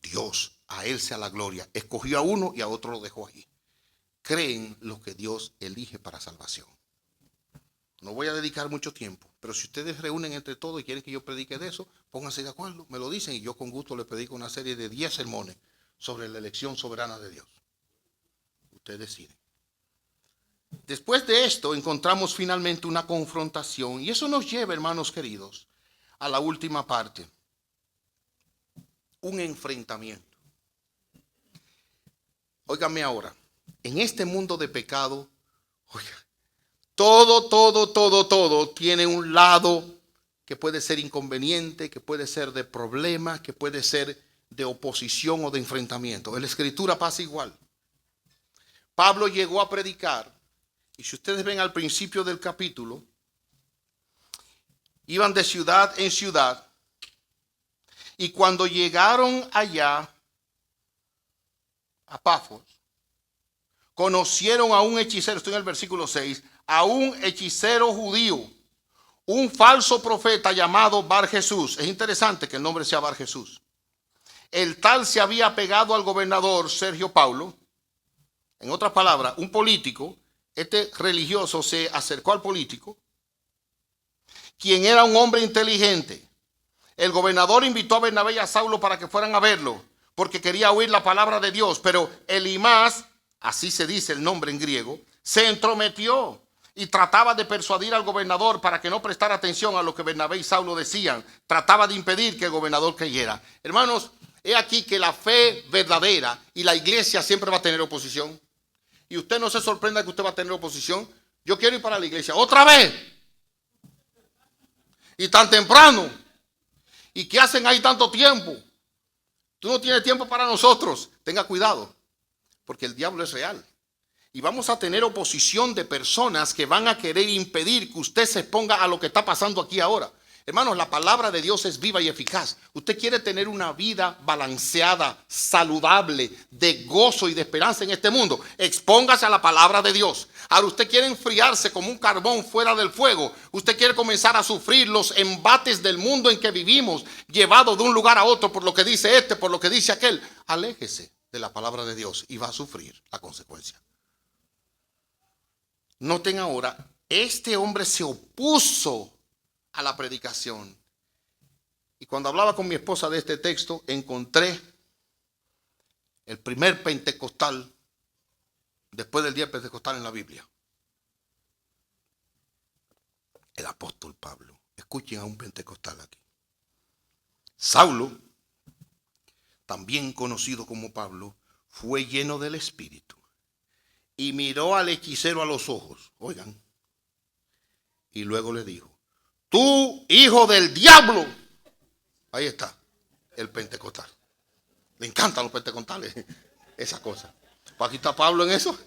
Dios, a Él sea la gloria, escogió a uno y a otro lo dejó ahí. Creen lo que Dios elige para salvación. No voy a dedicar mucho tiempo, pero si ustedes reúnen entre todos y quieren que yo predique de eso, pónganse de acuerdo, me lo dicen y yo con gusto les predico una serie de 10 sermones sobre la elección soberana de Dios. Ustedes deciden. Después de esto encontramos finalmente una confrontación y eso nos lleva, hermanos queridos, a la última parte. Un enfrentamiento. Óigame ahora, en este mundo de pecado, oiga, todo tiene un lado que puede ser inconveniente, que puede ser de problema, que puede ser de oposición o de enfrentamiento. En la Escritura pasa igual. Pablo llegó a predicar, y si ustedes ven al principio del capítulo, iban de ciudad en ciudad, y cuando llegaron allá, a Pafos, conocieron a un hechicero, estoy en el versículo 6, a un hechicero judío, un falso profeta llamado Bar Jesús. Es interesante que el nombre sea Bar Jesús. El tal se había pegado al gobernador Sergio Paulo. En otras palabras, un político, este religioso se acercó al político, quien era un hombre inteligente. El gobernador invitó a Bernabé y a Saulo para que fueran a verlo, porque quería oír la palabra de Dios. Pero Elimás, así se dice el nombre en griego, se entrometió y trataba de persuadir al gobernador para que no prestara atención a lo que Bernabé y Saulo decían. Trataba de impedir que el gobernador creyera. Hermanos, he aquí que la fe verdadera y la iglesia siempre va a tener oposición. Y usted no se sorprenda que usted va a tener oposición. Yo quiero ir para la iglesia otra vez. Y tan temprano. ¿Y qué hacen ahí tanto tiempo? Tú no tienes tiempo para nosotros. Tenga cuidado, porque el diablo es real. Y vamos a tener oposición de personas que van a querer impedir que usted se exponga a lo que está pasando aquí ahora. Hermanos, la palabra de Dios es viva y eficaz. Usted quiere tener una vida balanceada, saludable, de gozo y de esperanza en este mundo. Expóngase a la palabra de Dios. Ahora usted quiere enfriarse como un carbón fuera del fuego. Usted quiere comenzar a sufrir los embates del mundo en que vivimos, llevado de un lugar a otro por lo que dice este, por lo que dice aquel. Aléjese de la palabra de Dios y va a sufrir la consecuencia. Noten ahora, este hombre se opuso a la predicación. Y cuando hablaba con mi esposa de este texto, encontré el primer pentecostal después del día pentecostal en la Biblia. El apóstol Pablo. Escuchen a un pentecostal aquí. Saulo, también conocido como Pablo, fue lleno del Espíritu y miró al hechicero a los ojos. Oigan. Y luego le dijo: tú, hijo del diablo. Ahí está, el pentecostal. Le encantan los pentecostales, esa cosa. Pues aquí está Pablo en eso.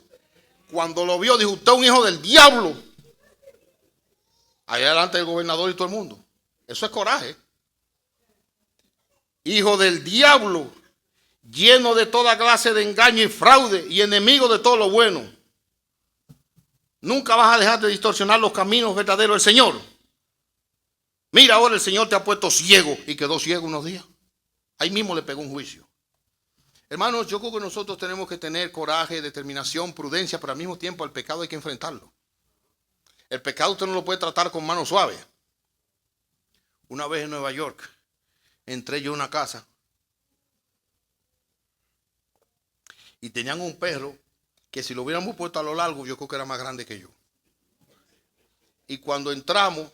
Cuando lo vio, dijo: usted es un hijo del diablo. Allá delante del gobernador y todo el mundo. Eso es coraje. Hijo del diablo, lleno de toda clase de engaño y fraude y enemigo de todo lo bueno. Nunca vas a dejar de distorsionar los caminos verdaderos del Señor. Mira, ahora el Señor te ha puesto ciego, y quedó ciego unos días. Ahí mismo le pegó un juicio. Hermanos, yo creo que nosotros tenemos que tener coraje, determinación, prudencia, pero al mismo tiempo el pecado hay que enfrentarlo. El pecado usted no lo puede tratar con mano suave. Una vez en Nueva York, entré yo a una casa y tenían un perro que si lo hubiéramos puesto a lo largo, yo creo que era más grande que yo. Y cuando entramos,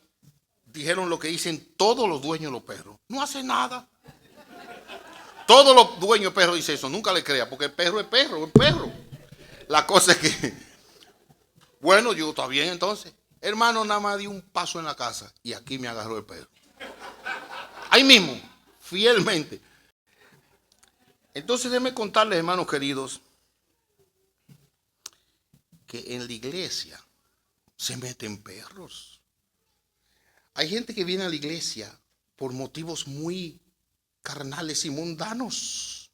dijeron lo que dicen todos los dueños de los perros: no hace nada. Todos los dueños de perros dicen eso. Nunca le crea, porque el perro es perro, es perro. La cosa es que, bueno, yo está bien entonces. Hermano, nada más di un paso en la casa y aquí me agarró el perro. Ahí mismo, fielmente. Entonces déjenme contarles, hermanos queridos, que en la iglesia se meten perros. Hay gente que viene a la iglesia por motivos muy carnales y mundanos.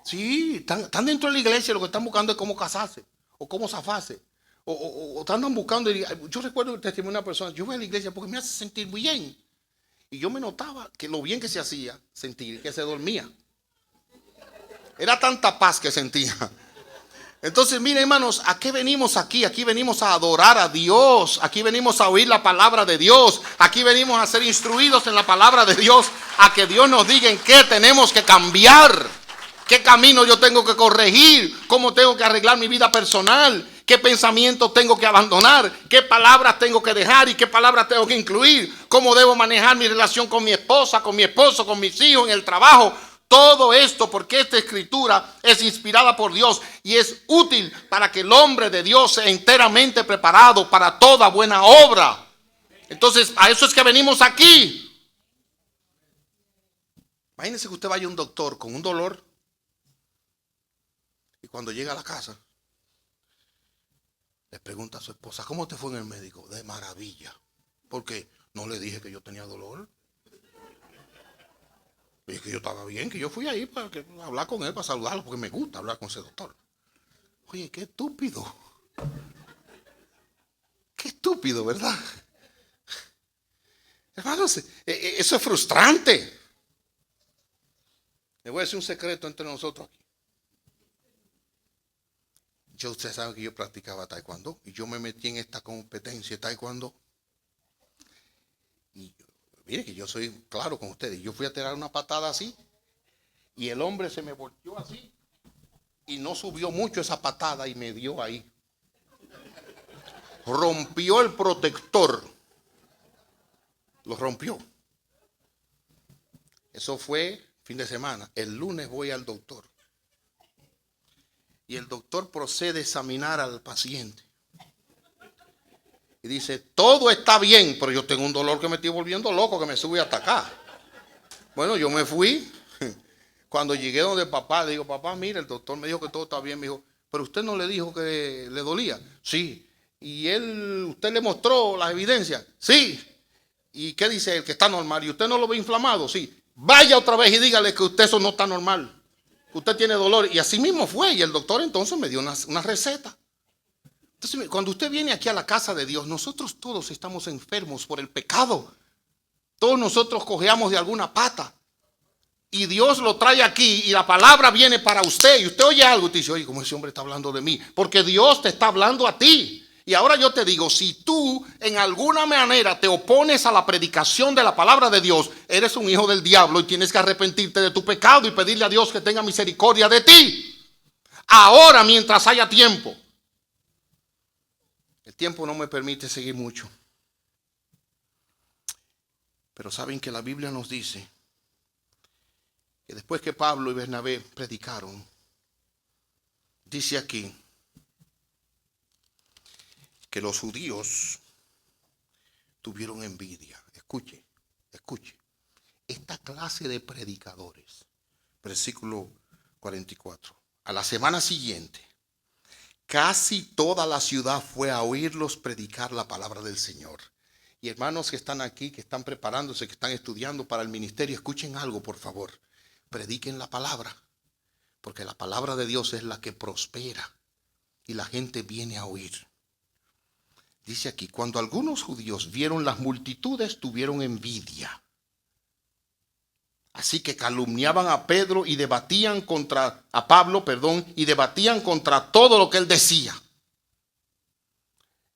Sí, están dentro de la iglesia, lo que están buscando es cómo casarse o cómo zafarse. O andan buscando. Yo recuerdo el testimonio de una persona: yo voy a la iglesia porque me hace sentir muy bien. Y yo me notaba que lo bien que se hacía sentir, que se dormía. Era tanta paz que sentía. Entonces, miren, hermanos, ¿a qué venimos aquí? Aquí venimos a adorar a Dios. Aquí venimos a oír la palabra de Dios. Aquí venimos a ser instruidos en la palabra de Dios. A que Dios nos diga en qué tenemos que cambiar. ¿Qué camino yo tengo que corregir? ¿Cómo tengo que arreglar mi vida personal? ¿Qué pensamientos tengo que abandonar? ¿Qué palabras tengo que dejar y qué palabras tengo que incluir? ¿Cómo debo manejar mi relación con mi esposa, con mi esposo, con mis hijos, en el trabajo? Todo esto porque esta escritura es inspirada por Dios y es útil para que el hombre de Dios sea enteramente preparado para toda buena obra. Entonces, a eso es que venimos aquí. Imagínense que usted vaya a un doctor con un dolor y cuando llega a la casa le pregunta a su esposa: ¿cómo te fue en el médico? De maravilla. ¿Por qué? No le dije que yo tenía dolor. Le dije que yo estaba bien, que yo fui ahí para hablar con él, para saludarlo, porque me gusta hablar con ese doctor. Oye, qué estúpido. Qué estúpido, ¿verdad? Hermanos, eso es frustrante. Le voy a decir un secreto entre nosotros aquí. Ustedes saben que yo practicaba taekwondo y yo me metí en esta competencia de taekwondo. Y mire que yo soy claro con ustedes. Yo fui a tirar una patada así y el hombre se me volteó así y no subió mucho esa patada y me dio ahí. Rompió el protector. Lo rompió. Eso fue fin de semana. El lunes voy al doctor. Y el doctor procede a examinar al paciente. Y dice, todo está bien, pero yo tengo un dolor que me estoy volviendo loco, que me sube hasta acá. Bueno, yo me fui. Cuando llegué donde papá, le digo, papá, mira, el doctor me dijo que todo está bien. Me dijo, pero usted no le dijo que le dolía. Sí. ¿Y usted le mostró las evidencias? Sí. ¿Y qué dice él? Que está normal. ¿Y usted no lo ve inflamado? Sí. Vaya otra vez y dígale que usted eso no está normal. Que usted tiene dolor. Y así mismo fue. Y el doctor entonces me dio una receta. Entonces, cuando usted viene aquí a la casa de Dios, nosotros todos estamos enfermos por el pecado. Todos nosotros cojeamos de alguna pata. Y Dios lo trae aquí y la palabra viene para usted. Y usted oye algo y te dice, oye, ¿cómo ese hombre está hablando de mí? Porque Dios te está hablando a ti. Y ahora yo te digo, si tú en alguna manera te opones a la predicación de la palabra de Dios, eres un hijo del diablo y tienes que arrepentirte de tu pecado y pedirle a Dios que tenga misericordia de ti. Ahora, mientras haya tiempo. El tiempo no me permite seguir mucho. Pero saben que la Biblia nos dice que después que Pablo y Bernabé predicaron, dice aquí que los judíos tuvieron envidia. Escuche. Esta clase de predicadores, versículo 44. A la semana siguiente, casi toda la ciudad fue a oírlos predicar la palabra del Señor. Y hermanos que están aquí, que están preparándose, que están estudiando para el ministerio, escuchen algo, por favor. Prediquen la palabra, porque la palabra de Dios es la que prospera y la gente viene a oír. Dice aquí, cuando algunos judíos vieron las multitudes, tuvieron envidia. Así que calumniaban a Pablo y debatían contra todo lo que él decía.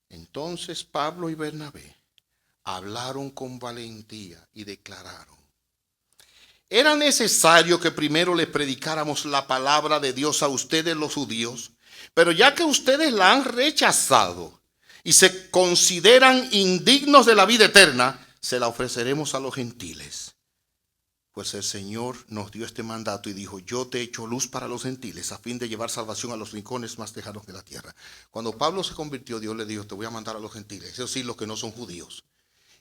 Entonces Pablo y Bernabé hablaron con valentía y declararon: era necesario que primero les predicáramos la palabra de Dios a ustedes los judíos, pero ya que ustedes la han rechazado y se consideran indignos de la vida eterna, se la ofreceremos a los gentiles. Pues el Señor nos dio este mandato y dijo: yo te he hecho luz para los gentiles a fin de llevar salvación a los rincones más lejanos de la tierra. Cuando Pablo se convirtió, Dios le dijo: te voy a mandar a los gentiles, eso sí, los que no son judíos.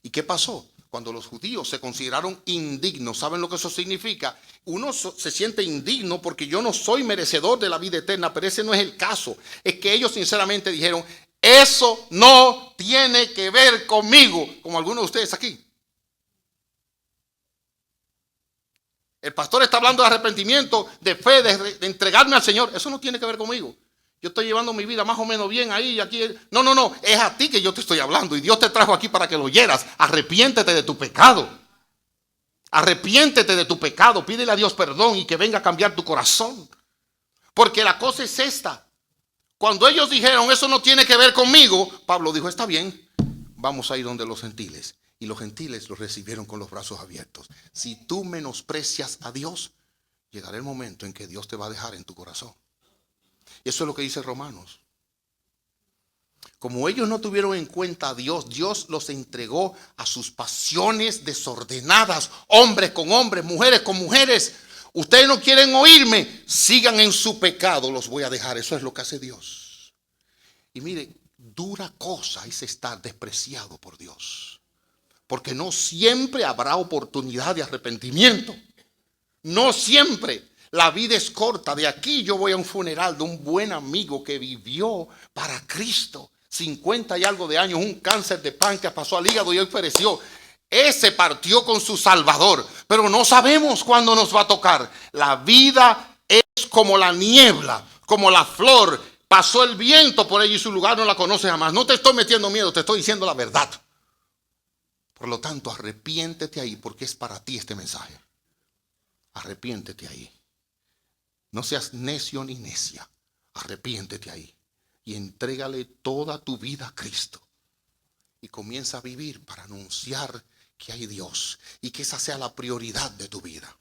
¿Y qué pasó? Cuando los judíos se consideraron indignos, ¿saben lo que eso significa? Uno se siente indigno porque yo no soy merecedor de la vida eterna, pero ese no es el caso. Es que ellos sinceramente dijeron: eso no tiene que ver conmigo, como algunos de ustedes aquí. El pastor está hablando de arrepentimiento, de fe, de entregarme al Señor. Eso no tiene que ver conmigo. Yo estoy llevando mi vida más o menos bien ahí y aquí. No. Es a ti que yo te estoy hablando. Y Dios te trajo aquí para que lo oyeras. Arrepiéntete de tu pecado. Arrepiéntete de tu pecado. Pídele a Dios perdón y que venga a cambiar tu corazón. Porque la cosa es esta. Cuando ellos dijeron: eso no tiene que ver conmigo, Pablo dijo: está bien, vamos a ir donde los gentiles. Y los gentiles los recibieron con los brazos abiertos. Si tú menosprecias a Dios, llegará el momento en que Dios te va a dejar en tu corazón. Y eso es lo que dice Romanos. Como ellos no tuvieron en cuenta a Dios, Dios los entregó a sus pasiones desordenadas. Hombres con hombres, mujeres con mujeres. Ustedes no quieren oírme, sigan en su pecado, los voy a dejar. Eso es lo que hace Dios. Y mire, dura cosa es estar despreciado por Dios. Porque no siempre habrá oportunidad de arrepentimiento. No siempre. La vida es corta. De aquí yo voy a un funeral de un buen amigo que vivió para Cristo. 50 y algo de años, un cáncer de páncreas, pasó al hígado y hoy pereció. Ese partió con su Salvador. Pero no sabemos cuándo nos va a tocar. La vida es como la niebla, como la flor. Pasó el viento por ella y su lugar no la conoce jamás. No te estoy metiendo miedo, te estoy diciendo la verdad. Por lo tanto, arrepiéntete ahí, porque es para ti este mensaje. Arrepiéntete ahí. No seas necio ni necia. Arrepiéntete ahí. Y entrégale toda tu vida a Cristo. Y comienza a vivir para anunciar que hay Dios. Y que esa sea la prioridad de tu vida.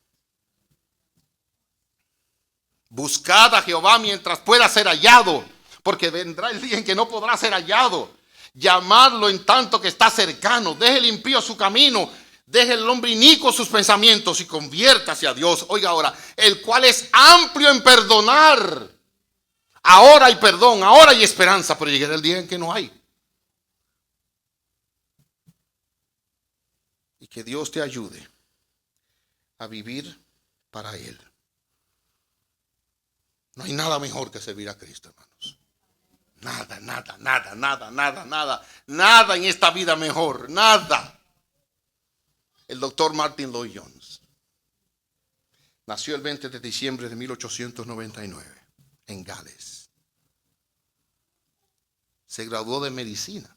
Buscad a Jehová mientras pueda ser hallado. Porque vendrá el día en que no podrá ser hallado. Llamadlo en tanto que está cercano. Deje el impío su camino. Deje el hombre inicuo sus pensamientos y conviértase a Dios. Oiga ahora, el cual es amplio en perdonar. Ahora hay perdón, ahora hay esperanza, pero llegará el día en que no hay. Y que Dios te ayude a vivir para Él. No hay nada mejor que servir a Cristo, hermanos. Nada, nada, nada, nada, nada, nada. Nada en esta vida mejor, nada. El doctor Martin Lloyd Jones nació el 20 de diciembre de 1899 en Gales. Se graduó de medicina.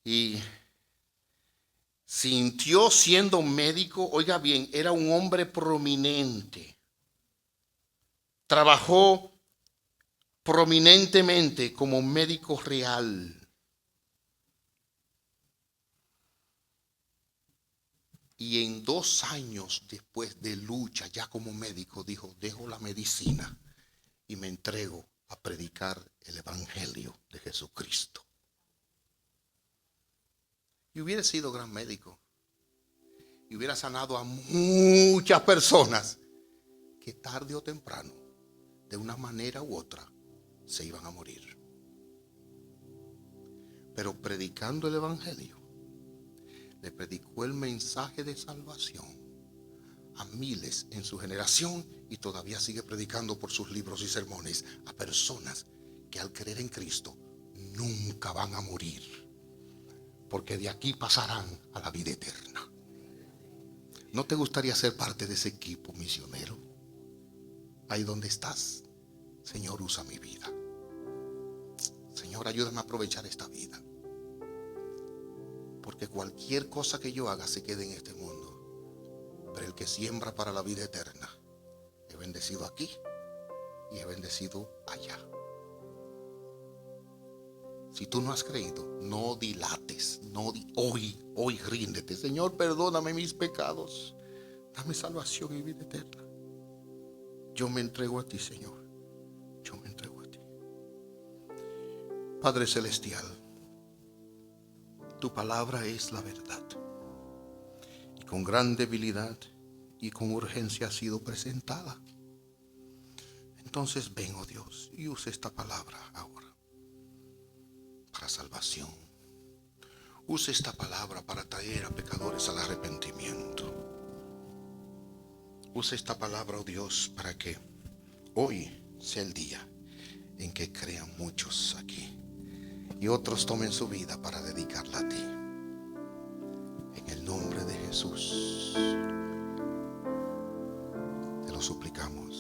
Y sintió siendo médico, oiga bien, era un hombre prominente. Trabajó prominentemente como médico real. Y en 2 años después de lucha ya como médico dijo, dejo la medicina y me entrego a predicar el evangelio de Jesucristo. Y hubiera sido gran médico. Y hubiera sanado a muchas personas que tarde o temprano, de una manera u otra, se iban a morir. Pero predicando el evangelio, le predicó el mensaje de salvación a miles en su generación y todavía sigue predicando por sus libros y sermones a personas que al creer en Cristo nunca van a morir, porque de aquí pasarán a la vida eterna. ¿No te gustaría ser parte de ese equipo misionero? Ahí donde estás, Señor, usa mi vida. Señor, ayúdame a aprovechar esta vida. Porque cualquier cosa que yo haga se quede en este mundo. Pero el que siembra para la vida eterna, es bendecido aquí y es bendecido allá. Si tú no has creído, no dilates, hoy ríndete. Señor, perdóname mis pecados, dame salvación y vida eterna. Yo me entrego a ti, Señor, yo me entrego a ti. Padre Celestial, tu palabra es la verdad, y con gran debilidad y con urgencia ha sido presentada. Entonces ven, oh Dios, y usa esta palabra ahora para salvación. Use esta palabra para traer a pecadores al arrepentimiento. Use esta palabra, oh Dios, para que hoy sea el día en que crean muchos aquí y otros tomen su vida para dedicarla a ti. En el nombre de Jesús te lo suplicamos.